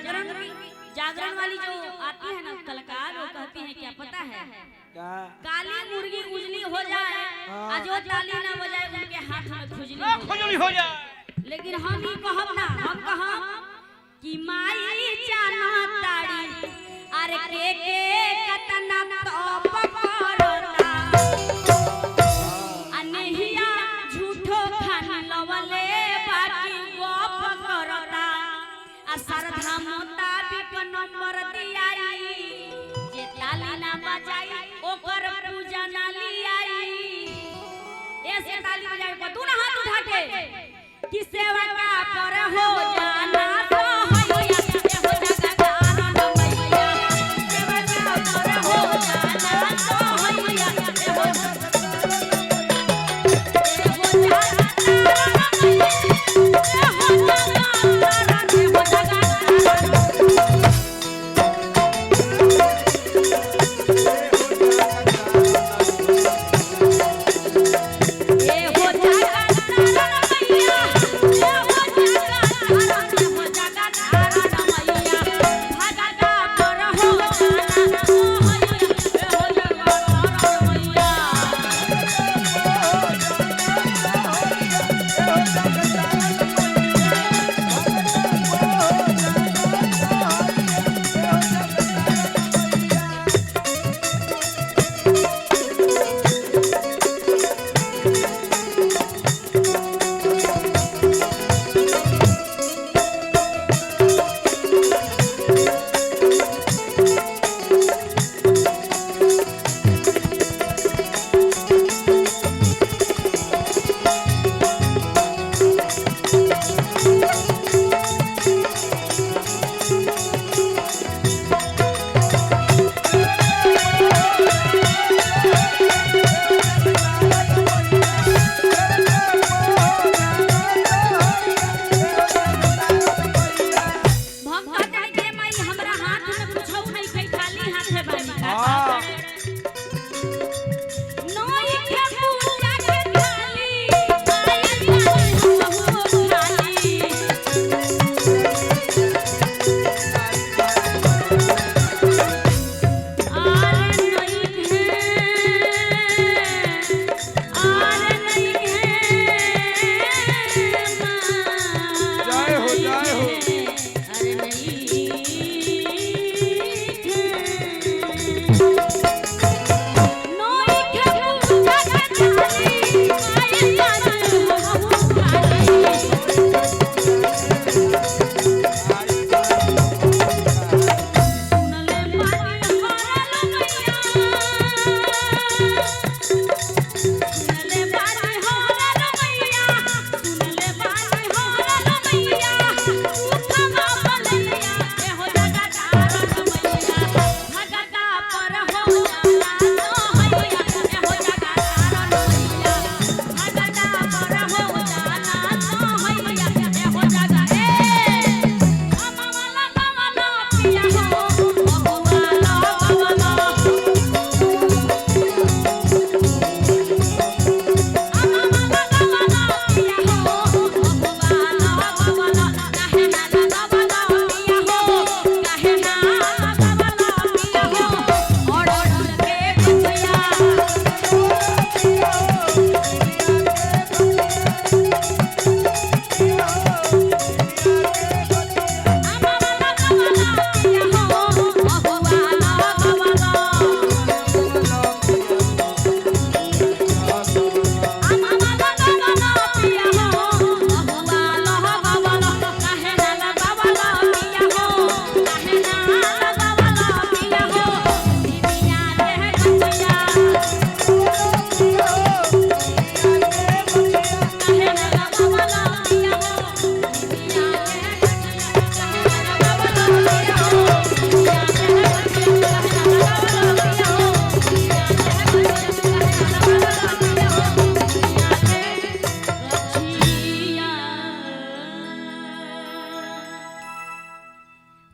जागरण वाली जो आती है ना कलाकार, वो कहती है क्या पता है, काली मुर्गी उजली हो जाए और जो ताली ना बजाए उनके हाथ में खुजली हो जाए। लेकिन हम ही कहब ना, हम कहब कि माई जाना ताड़ी अरे के कतना तो पकड़ता अनहिया झूठो खान लवले बाकी वो पकड़ता आ सरधा मुताबिक नंबर दियाई जे ताली ना बजाई ओकर पूजा ना लियाई। ऐसे ताली बजाए को तू ना हाथ उठा के कि सेवा का पर हो जाना तो हैया ए हो जगदारन मैया सेवा का पर हो जाना तो हैया ए हो जगदारन मैया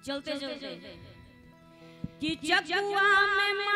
चलते चलते कि चकुआ में